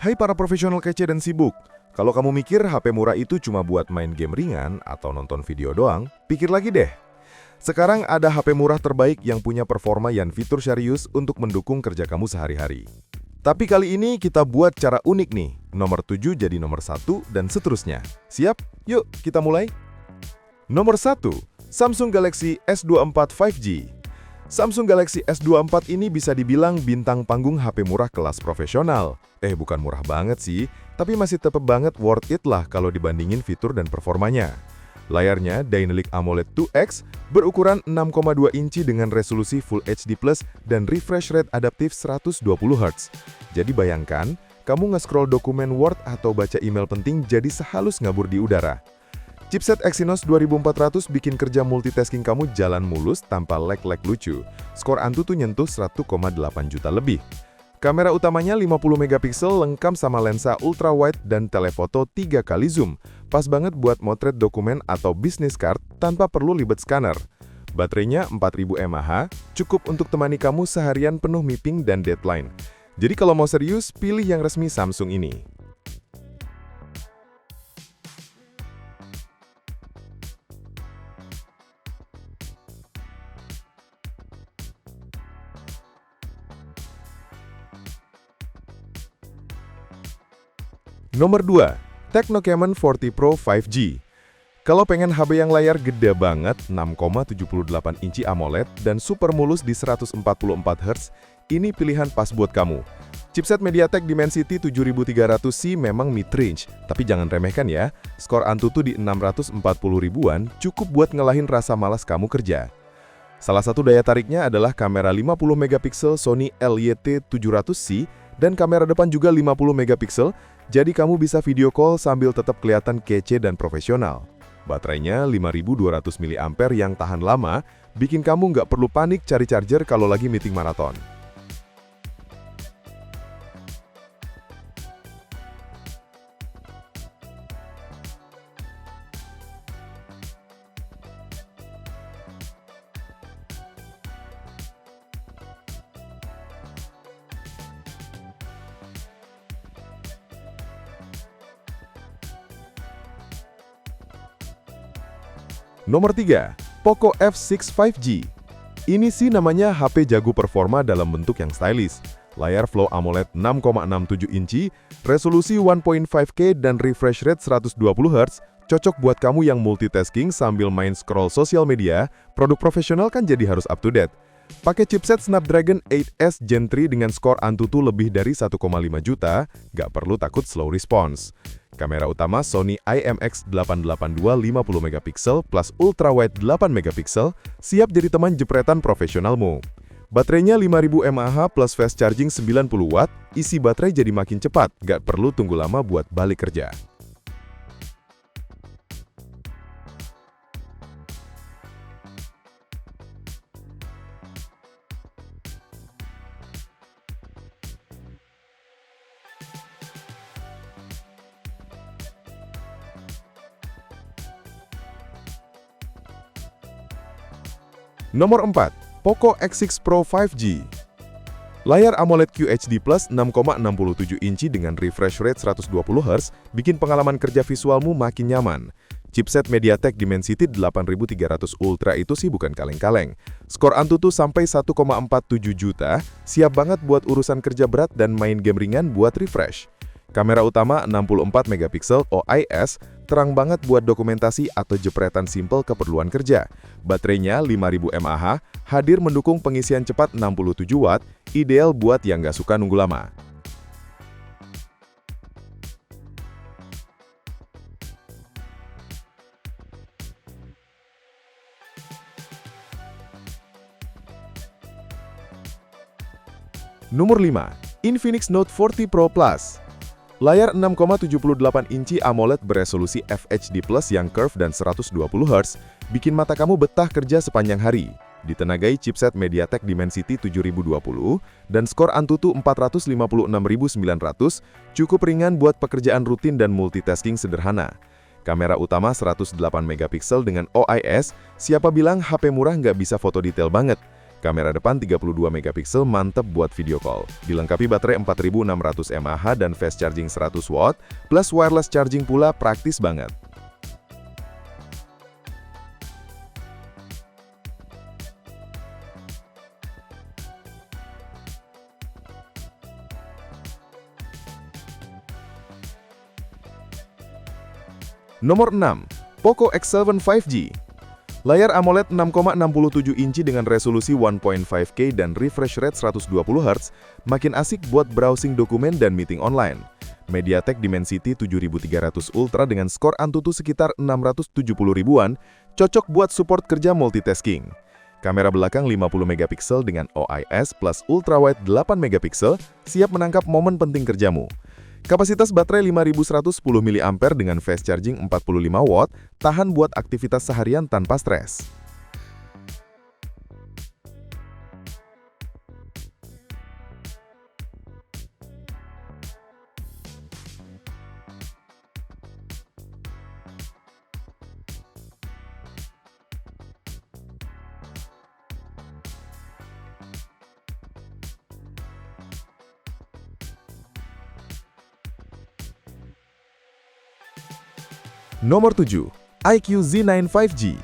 Hai para profesional kece dan sibuk, kalau kamu mikir HP murah itu cuma buat main game ringan atau nonton video doang, pikir lagi deh. Sekarang ada HP murah terbaik yang punya performa dan fitur serius untuk mendukung kerja kamu sehari-hari. Tapi kali ini kita buat cara unik nih, nomor 7 jadi nomor 1 dan seterusnya. Siap? Yuk kita mulai. Nomor 1, Samsung Galaxy S24 5G. Samsung Galaxy S24 ini bisa dibilang bintang panggung HP murah kelas profesional. Bukan murah banget sih, tapi masih tetap banget worth it lah kalau dibandingin fitur dan performanya. Layarnya Dynamic AMOLED 2X berukuran 6,2 inci dengan resolusi Full HD+ dan refresh rate adaptif 120 Hz. Jadi bayangkan, kamu nge-scroll dokumen Word atau baca email penting jadi sehalus ngabur di udara. Chipset Exynos 2400 bikin kerja multitasking kamu jalan mulus tanpa lag-lag lucu. Skor Antutu nyentuh 1,8 juta lebih. Kamera utamanya 50 megapiksel lengkap sama lensa ultrawide dan telefoto 3 kali zoom. Pas banget buat motret dokumen atau business card tanpa perlu libet scanner. Baterainya 4000 mAh, cukup untuk temani kamu seharian penuh meeting dan deadline. Jadi kalau mau serius, pilih yang resmi Samsung ini. Nomor 2, Tecno Camon 40 Pro 5G. Kalau pengen HP yang layar gede banget, 6,78 inci AMOLED dan super mulus di 144 Hz, ini pilihan pas buat kamu. Chipset MediaTek Dimensity 7300C memang mid-range, tapi jangan remehkan ya, skor Antutu di 640 ribuan cukup buat ngelahin rasa malas kamu kerja. Salah satu daya tariknya adalah kamera 50 megapiksel Sony LYT700C dan kamera depan juga 50 megapiksel, jadi kamu bisa video call sambil tetap kelihatan kece dan profesional. Baterainya 5200 mAh yang tahan lama, bikin kamu nggak perlu panik cari charger kalau lagi meeting maraton. Nomor 3, Poco F6 5G. Ini sih namanya HP jago performa dalam bentuk yang stylish. Layar Flow AMOLED 6,67 inci, resolusi 1.5K dan refresh rate 120 Hz, cocok buat kamu yang multitasking sambil main scroll sosial media. Produk profesional kan jadi harus up to date. Pakai chipset Snapdragon 8S Gen 3 dengan skor Antutu lebih dari 1,5 juta, nggak perlu takut slow response. Kamera utama Sony IMX882 50 megapiksel plus ultrawide 8 megapiksel, siap jadi teman jepretan profesionalmu. Baterainya 5000 mAh plus fast charging 90 watt, isi baterai jadi makin cepat, nggak perlu tunggu lama buat balik kerja. Nomor 4, Poco X6 Pro 5G. Layar AMOLED QHD+ 6,67 inci dengan refresh rate 120 Hz bikin pengalaman kerja visualmu makin nyaman. Chipset MediaTek Dimensity 8300 Ultra itu sih bukan kaleng-kaleng. Skor Antutu sampai 1,47 juta, siap banget buat urusan kerja berat dan main game ringan buat refresh. Kamera utama 64 megapiksel OIS, terang banget buat dokumentasi atau jepretan simple keperluan kerja. Baterainya 5000 mAh, hadir mendukung pengisian cepat 67 watt, ideal buat yang nggak suka nunggu lama. Nomor 5, Infinix Note 40 Pro Plus. Layar 6,78 inci AMOLED beresolusi FHD+ yang curve dan 120 Hz, bikin mata kamu betah kerja sepanjang hari. Ditenagai chipset MediaTek Dimensity 7020 dan skor Antutu 456.900, cukup ringan buat pekerjaan rutin dan multitasking sederhana. Kamera utama 108 megapiksel dengan OIS, siapa bilang HP murah nggak bisa foto detail banget? Kamera depan 32 megapiksel mantep buat video call. Dilengkapi baterai 4600 mAh dan fast charging 100 watt, plus wireless charging pula praktis banget. Nomor 6. Poco X7 5G. Layar AMOLED 6,67 inci dengan resolusi 1.5K dan refresh rate 120 Hz makin asik buat browsing dokumen dan meeting online. MediaTek Dimensity 7300 Ultra dengan skor Antutu sekitar 670 ribuan, cocok buat support kerja multitasking. Kamera belakang 50 megapiksel dengan OIS plus ultrawide 8 megapiksel, siap menangkap momen penting kerjamu. Kapasitas baterai 5110 mAh dengan fast charging 45 watt, tahan buat aktivitas seharian tanpa stres. Nomor 7. iQOO Z9 5G.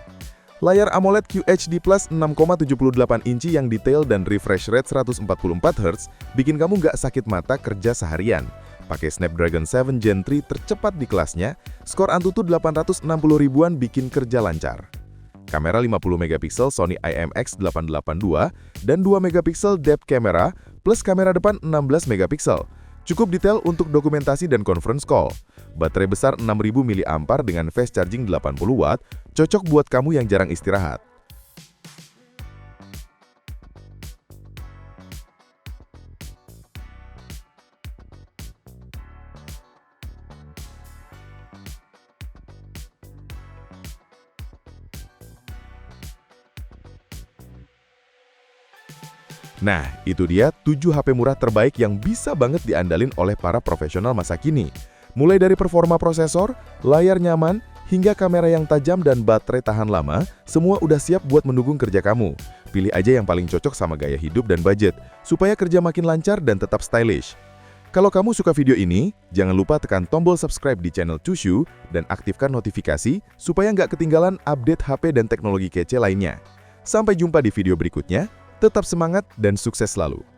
Layar AMOLED QHD Plus 6,78 inci yang detail dan refresh rate 144 Hz bikin kamu nggak sakit mata kerja seharian. Pakai Snapdragon 7 Gen 3 tercepat di kelasnya, skor Antutu 860 ribuan bikin kerja lancar. Kamera 50 megapiksel Sony IMX882 dan 2 megapiksel depth camera plus kamera depan 16 megapiksel. Cukup detail untuk dokumentasi dan conference call. Baterai besar 6000 mAh dengan fast charging 80 watt, cocok buat kamu yang jarang istirahat. Nah, itu dia 7 HP murah terbaik yang bisa banget diandalin oleh para profesional masa kini. Mulai dari performa prosesor, layar nyaman, hingga kamera yang tajam dan baterai tahan lama, semua udah siap buat mendukung kerja kamu. Pilih aja yang paling cocok sama gaya hidup dan budget, supaya kerja makin lancar dan tetap stylish. Kalau kamu suka video ini, jangan lupa tekan tombol subscribe di channel Chushu dan aktifkan notifikasi supaya nggak ketinggalan update HP dan teknologi kece lainnya. Sampai jumpa di video berikutnya. Tetap semangat dan sukses selalu.